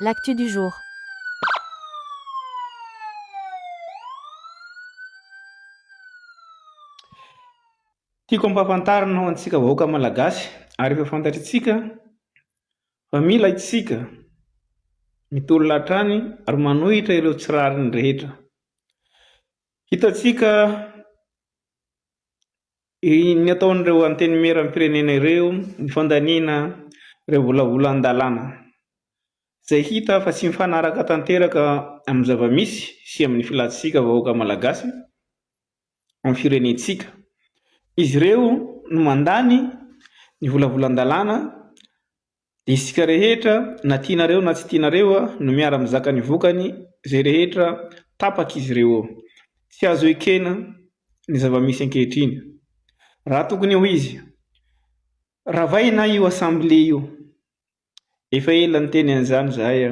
L'actu du jour. Tiako ampahafantarina ho antsika vahoaka malagasy ary efa fantatritsika fa mila itsika mitolona hatrany ary manohitra ireo tsirariny rehetra. Hitantsika ny ataon'ireo anteny meram-pirenena ireo ny fandaniana ireo volavola an-dalàna izay hita fa tsy mifanaraka tanteraka amin'ny zava-misy sy amin'ny filatsika vahoaka malagasy amin'ny firenentsika. Izy ireo no mandany ny volavola an-dalàna dia isika rehetra na tianareo na tsy tianareo no miara-mizaka ny vokany izay rehetra tapaka izy ireo. Tsy azo ekena ny zava-misy ankehitriny. Raha tokony ho izy ravaina io asamble io. Efa ela ny teny an'izany zahay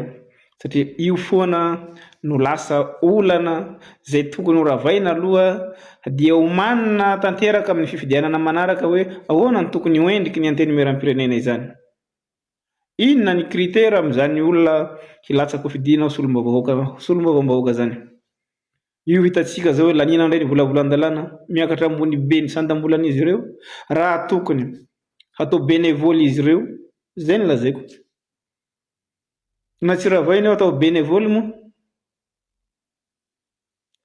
satria io foana no lasa olana izay tokony ho ravaina aloha dia omanina tanteraka amin'ny fifidianana manaraka hoe ahoana ny tokony ho endriky ny anteny meram-pirenena izany. Inona ny kritera amin'izany olona hilatsaka ho fidiana solombavambahoaka zany. Io hitantsika zao hoe lanina indray ny volavola an-dalàna miakatra ambony be ny sandam-bolan'izy ireo. Raha tokony hatao bénévole izy ireo, izay no lazaiko. Na tsy ravaina eo atao bénévole moa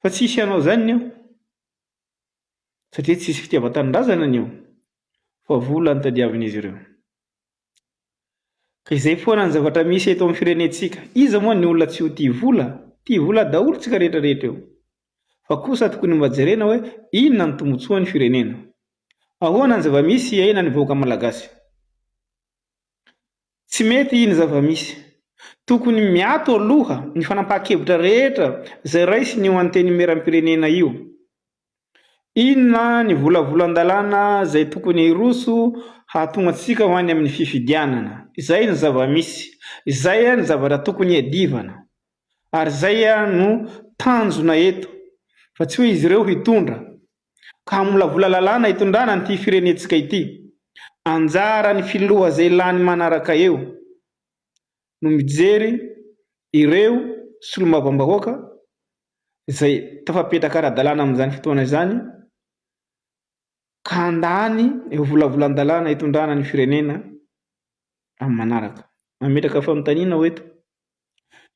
fa tsisy anao zany eo satria tsisy fitiavan-tanindrazana anio fa vola ny tadiavin'izy ireo. Ka izay foana ny zavatra misy eto amin'ny firenentsika. Iza moa ny olona tsy ho tia vola daholo tsika rehetrarehetra eo. Fa kosa tokony mba jerena hoe inona ny tombotsoa ny firenena. Ahoana ny zava-misy aina ny vahoaka malagasy. Tsy mety iny zava-misy. Tokony miato aloha ny fanampahan-kevitra rehetra izay raisiny eo anteny meram-pirenena io. Inona ny volavola an-dalàna izay tokony hiroso hahatonga antsika ho any amin'ny fifidianana. Izay ny zava-misy. Izay ny zavatra tokony hiadivana. Ary izay no tanjona eto. Fa tsy hoe izy ireo hitondra ka molavola lalàna hitondrana n'ity firenentsika ity. Anjara ny filoha izay lany manaraka eo no mijery ireo solombavambahoaka izay tafapetraka ara-dalàna amin'izany fotoana izany ka handany eo volavola an-dalàna hitondrana ny firenena amin'ny manaraka. Mametraka fanontaniana ho eto.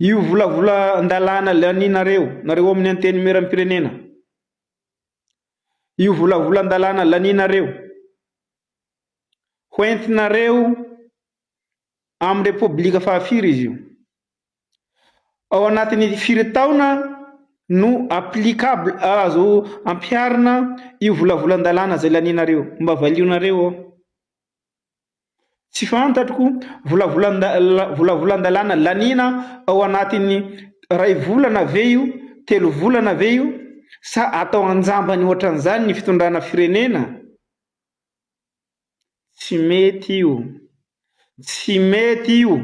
Io volavola an-dalàna laninareo nareo amin'ny anteny meram-pirenena. Io volavola an-dalàna laninareo hoentinareo amin'ny repoblika fahafiry izy io. Ao anatin'ny firy taona no applicable azo ampiharina io volavola an-dalàna izay laninareo. Mba valionareo ao. Tsy fantatro volavola an-dalàna lanina ao anatin'ny 2 volana ve io, 3 volana ve io, sa atao anjambany ohatran'izany ny fitondrana firenena. Tsy mety io. Tsy mety io.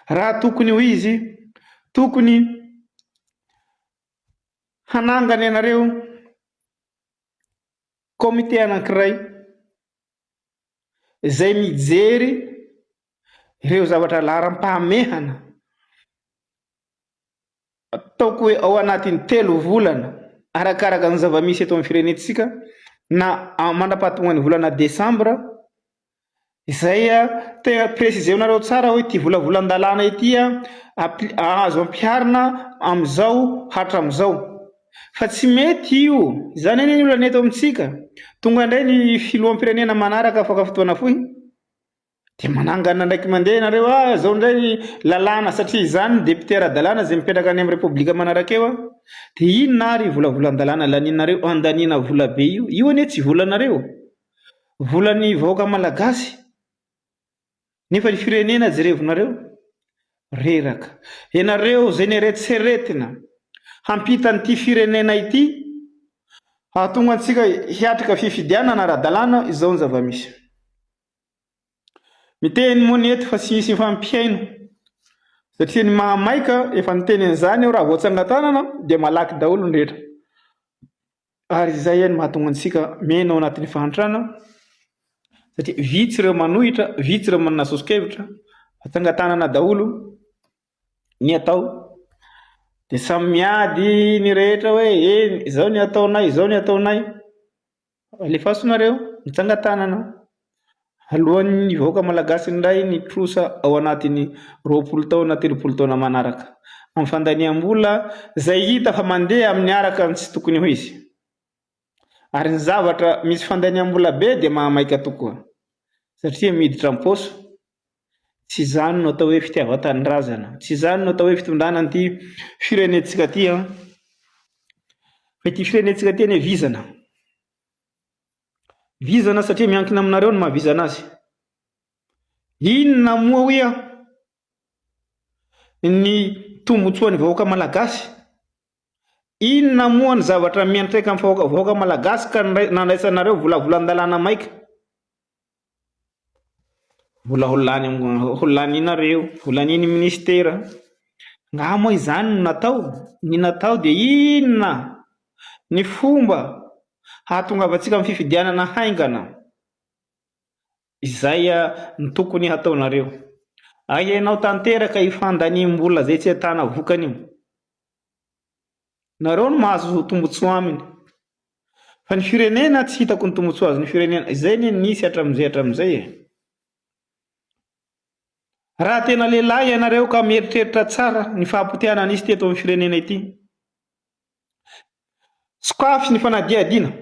Raha tokony ho izy, tokony hanangana ianareo komite anankiray izay mijery ireo zavatra laharam-pahamehana ataoko hoe ao anatin'ny 3 volana arakaraka ny zava-misy eto amin'ny firenentsika na mandrapahatonga ny volana desambra. Izay tena presizeo tsara hoe ty volavola an-dalàna ity azo ampiharina amin'izao hatramin'izao. Fa tsy mety io. Izany anie ny olana eto amintsika. Tonga indray ny filoham-pirenena manaraka afaka fotoana fohy dia manangana ndraiky mandeha ianareo zao indray lalàna satria izany ny député ara-dalàna izay mipetraka any amin'ny repoblika manaraka eo dia inona ary volavola an-dalàna laninareo andaniana vola be io. Io anie tsy volanareo. Volan'ny vahoaka malagasy. Nefa ny firenena jerevonareo reraka. Ianareo izay neretseretina hampita n'ity firenena ity hahatonga antsika hiatrika fifidianana ara-dalàna. Izao ny zava-misy. Miteny moa ny eto fa tsy misy mifampihaino satria ny mahamaika efa niteny an'izany aho raha voatsangatanana dia malaky daholo ny rehetra. Ary izay ihany mahatonga antsika mena ao anatin'ny fahantrana satria vitsy ireo manohitra, vitsy ireo manana sosokevitra, atsangatanana daholo ny atao dia samy miady ny rehetra hoe izao ny ataonay, izao ny ataonay. Alefaso nareo mitsangatanana alohan'ny vahoaka malagasy indray ny trosa ao anatiny 20 taona 30 taona manaraka amin'ny fandaniam-bola zay hita fa mandeha amin'ny araka ny tsy tokony ho izy. Ary ny zavatra misy fandaniam-bola be dia mahamaika tokoa satria miditra am-poso. Tsy izany no atao hoe fitiavan-tanindrazana, tsy izany no atao hoe fitondrana an'ity firenentsika ty fa ity firenentsika ty ny vizana. Vizana satria miankina aminareo no mahavizana azy. Inona moa hoe ny tombotsoan'ny vahoaka malagasy? Inona moa ny zavatra miantraika amin'ny vahoaka malagasy ka nandraisanareo volavolan-dalàna maika? Vola holan'inareo, volan'iny ministera. Nga moa izany no natao? Ny natao dia inona ny fomba hahatongavantsika amin'ny fifidianana haingana? Izay ny tokony hataonareo. Ianao tanteraka ifandaniam-bola zay tsy ahitana vokany io. Nareo no mahazo tombotsoa aminy. Fa ny firenena tsy hitako ny tombotsoa azo ny firenena. Izay nisy hatramin'izay raha tena lehilahy ianareo ka mieritreritra tsara ny fahapoteana nisy teto amin'ny firenena ity. Sokafy ny fanadiadiana.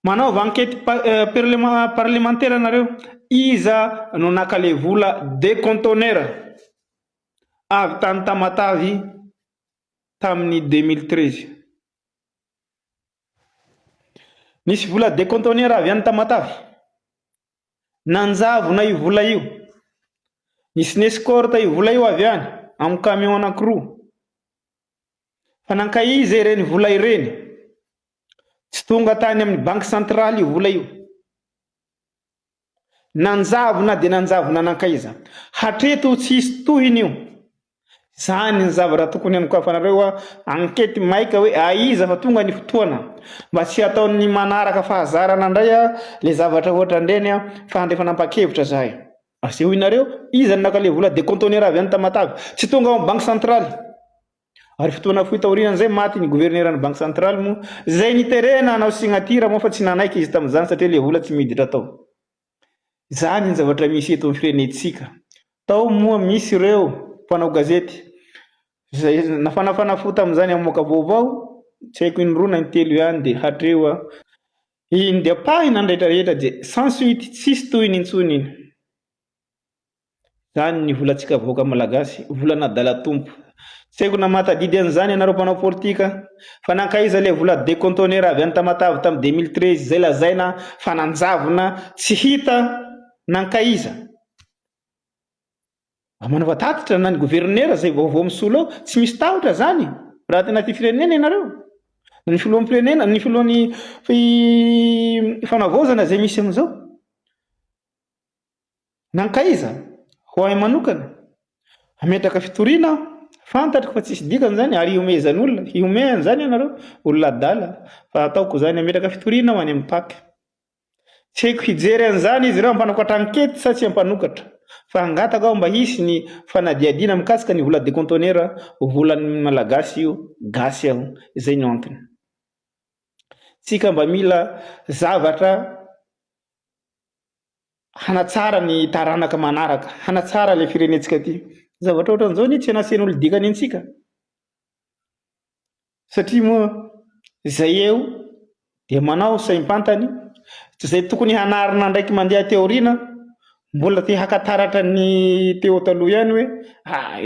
Manaova enquête parlementaire nareo. Iza no naka le vola décontonera avy tany Tamatavy tamin'ny 2013. Nisy vola décontonera avy any Tamatavy. Nanjavona io vola io. Nisy escorte io vola io avy any amin'ny camion anankiroa. Fa nankaiza ireny vola ireny? Tsy tonga tany amin'ny banque centrale io vola io. Nanjavona dia nanjavona nankaiza? Hatreto tsy hisy tohiny io. Zany ny zavatra tokony anokafanareo enquête maika hoe aiza fa tonga ny fotoana mba tsy ataon'ny manaraka fahazarana indray le zavatra ohatra ndreny fa andefa nampakevitra zahay. Asehoinareo iza naka le vola décontonera avy any Tamatavy tsy tonga ao banque centrale. Ary fotoana fohy taorian'izay maty ny gouverneuran'ny banque centrale moa zay niterena anao signature moa fa tsy nanaiky izy tamin'izany satria le vola tsy miditra tao. Zany ny zavatra misy eto amin'ny firenentsika. Tao moa misy ireo mpanao gazety zay nafanafana fo tamin'izany amoaka vaovao, tsy haiko indroana ny telo ihany dia hatreo indapahina ndraitrarehetra dia sans suite tsisy tohiny intsony iny. Zany ny volantsika vahoaka malagasy, volana dala-tompo. Tsy haiko na mahatadidy an'izany ianareo mpanao politika fa nankaiza le vola décontonera avy any Tamatavy tamin'ny 2013 zay lazaina fa nanjavona tsy hita nankaiza. Manova tatitra na ny gouverneur zay vaovao misolo ao tsy misy tahotra zany raha tena tia firenena ianareo. Ny filohan'ny firenena, ny filohan'ny fanavaozana zay misy amin'izao. Nankaiza ho ahy manokana ametraka fitoriana fantatro fa tsisy dikany zany ary hiomezan'olona, hiomehany zany ianareo olona adala fa ataoko zany ametraka fitoriana ho any amin'ny paky. Tsy haiko hijery an'izany izy ireo ampanokatra enquête sa tsy ampanokatra. Fa angataka ao mba hisy ny fanadiadiana mikasika ny vola décontonera volan'ny malagasy io gasy aho. Izay ny antony. Tsika mba mila zavatra hanatsara ny taranaka manaraka, hanatsara le firenentsika ty. Zavatra ohatran'izao ny tsy anasen'olo dikany antsika. Satria moa zay eo dia manao saim-pantany zay tokony hanarina ndraiky mandeha teoriana mbola te hakataratra ny teo taloha ihany hoe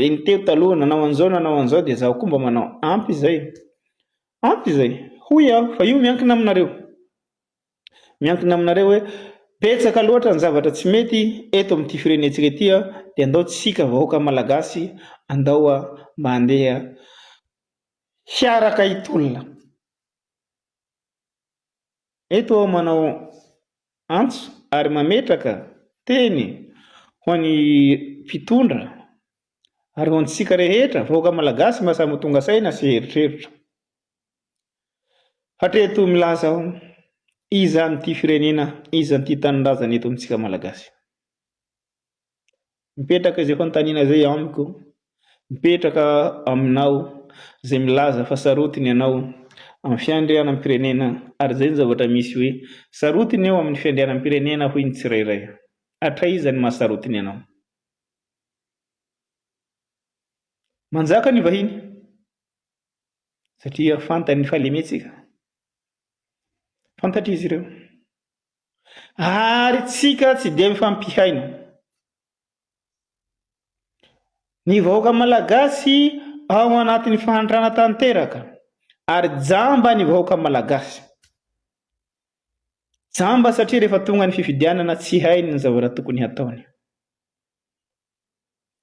eny teo taloha nanao an'izao dia zaho koa mba manao ampy izay. Ampy izay. Hoy aho fa io miankina aminareo. Miankina aminareo hoe betsaka loatra ny zavatra tsy mety eto amin'ity firenentsika ity dia andao tsika vahoaka malagasy andao mandeha hiaraka hitolona. Eto aho manao antso ary mametraka teny ho an'ny mpitondra ary ho antsika rehetra vahoaka malagasy mba samy tonga saina sy heritreritra. Hatreto milaza aho iza n'ity firenena, iza n'ity tanindrazana eto amintsika malagasy. mipetraka izay fanontaniana zay amiko, mipetraka aminao zay milaza fa sarotiny ianao amin'ny fiandrianan'ny pirenena, ary zay ny zavatra misy hoe sarotiny eo amin'ny fiandrianan'ny pirenena hoy ny tsirairay. Hatraizany mahasarotiny ianao. Manjaka ny vahiny satria fantany fahalemetsika, fantatra izy ireo, ary tsika tsy dia mifampihaina. Ny vahoaka malagasy ao anatin'ny fahantrana tanteraka, ary jamba ny vahoaka malagasy. Jamba satria rehefa tonga ny fifidianana tsy hainy ny zavatra tokony hataony.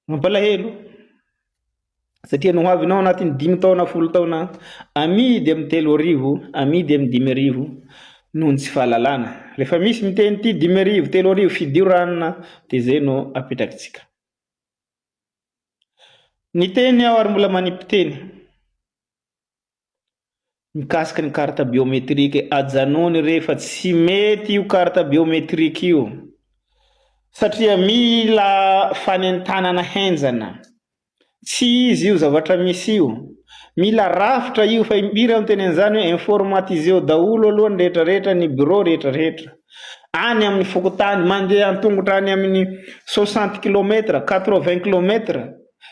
Mampalahelo satria no avinao anatin'ny 5 taona 10 taona amidy amin'ny 3,000, amidy amin'ny 5,000 noho ny tsy fahalalana. Rehefa misy miteny ity 5,000, 3,000 fidio ranona dia zay no apetrakitsika. Ny teny aho ary mbola manimpiteny mikasika ny carte biométrique ajanony rehefa tsy mety io carte biométrique io satria mila fanentanana henjana. Tsy izy io zavatra misy io, mila rafitra io fa mira miteny an'izany hoe informatiseo daholo aloha ny rehetrarehetra, ny bureau rehetrarehetra any amin'ny fokotany, mandeha an-tongotra any amin'ny 60 km 80 km,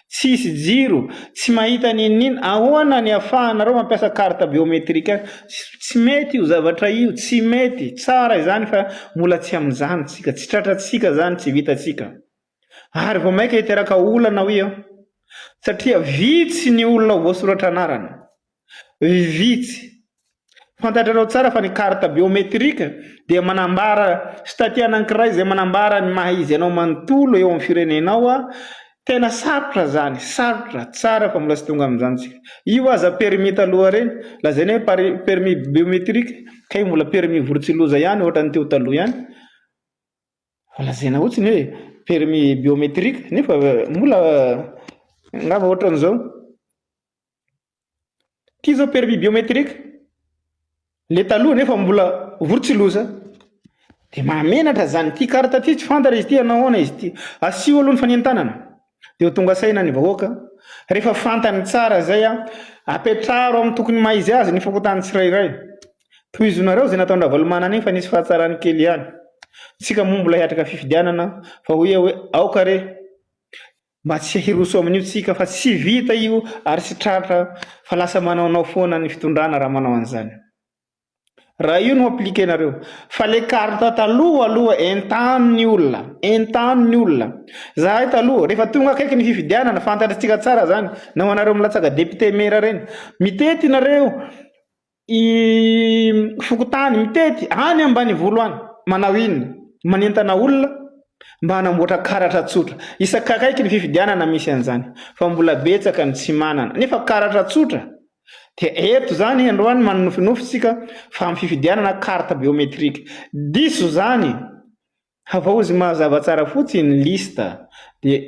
tsisy jiro, tsy mahita ninina. Ahoana ny ahafahanareo mampiasa carte biométrique? Tsy mety io zavatra io, tsy mety. Tsara izany fa mbola tsy amin'izany tsika, tsy tratratsika zany, tsy vitatsika. Ary vao maika hiteraka olana hoe satria vitsy ny olona voasoratra anarana, vitsy. Fantatrareo tsara fa ny carte biométrique dia manambara statut anankiray izay manambara ny maha izy ianao manontolo eo amin'ny firenenao. Tena sarotra zany, sarotra, tsara fa mbola tsy tonga amin'izany tsika. Io aza permis taloha reny, lazainy hoe permis biométrique, kay mbola permis vorotsiloza ihany ohatran'ny teo taloha ihany. Lazaina ohatsiny hoe permis biométrique nefa mbola ngamba ohatran'izao. Ty zao permis biométrique, le taloha nefa mbola vorotsiloza. Dia mahamenatra zany ty carte ty, tsy fantatra izy ty anahoana izy ty. Asio aloha ny fanentanana. Dia tonga saina ny vahoaka rehefa fantany tsara zay apetraro amin'ny tokony maizy azy ny fokotany tsirairay. Tohizonareo zay nataondra Valomana fa nisy fahatsarany kely ihany. Tsika moa mbola hiatrika fifidianana fa hoe aoka re mba tsy hiroso amin'io tsika fa tsy vita io ary tsy tratra fa lasa manaonao foana ny fitondrana raha manao an'izany. Raha io no aplikenareo. Fa le carte taloha aloha entano ny olona. Zahay taloha rehefa tonga akaiky ny fifidianana fantatritsika tsara zany. Nao anareo milatsaga député maire reny. Mitety nareo i fokotany, mitety any ambany volo any. Manao inona? Manentana olona mba hanamboatra karatra tsotra. Isakakaiky ny fifidianana misy an'izany. Fa mbola betsaka ny tsy manana. Nefa karatra tsotra. Dia eto zany androany manofinofitsika fa amin'ny fifidianana carte biométrique. Diso zany. Havaozy mazava tsara fotsiny ny lista dia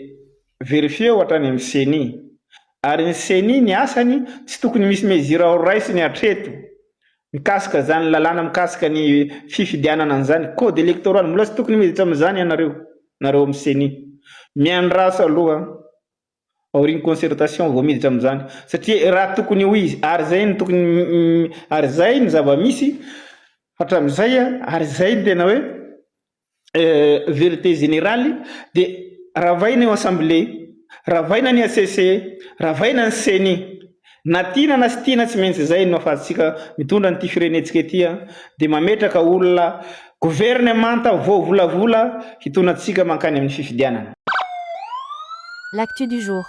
verifieo hatrany amin'ny CENI. Ary ny CENI ny asany tsy tokony misy mezira ao raisiny hatreto mikasika zany lalàna mikasika ny fifidianana an'izany. Code électoral mbola tsy tokony miditra amin'izany ianareo amin'ny CENI. Miandrasa aloha aoriny concertation vao miditra amin'izany satria raha tokony ho izy ary zay ny tokony ary zay ny zava-misy hatramin'izay ary zay ny tena hoe vérité générale. Dia ravaina eo assemblée, ravaina ny ACC, ravaina ny CENI. Na tiana na tsy tiana tsy maintsy zay no ahafahantsika mitondra nyity firenetsika ety dia mametraka olona gouvernemanta voavolavola hitondratsika mankany amin'ny fifidianana. L'actu du jour.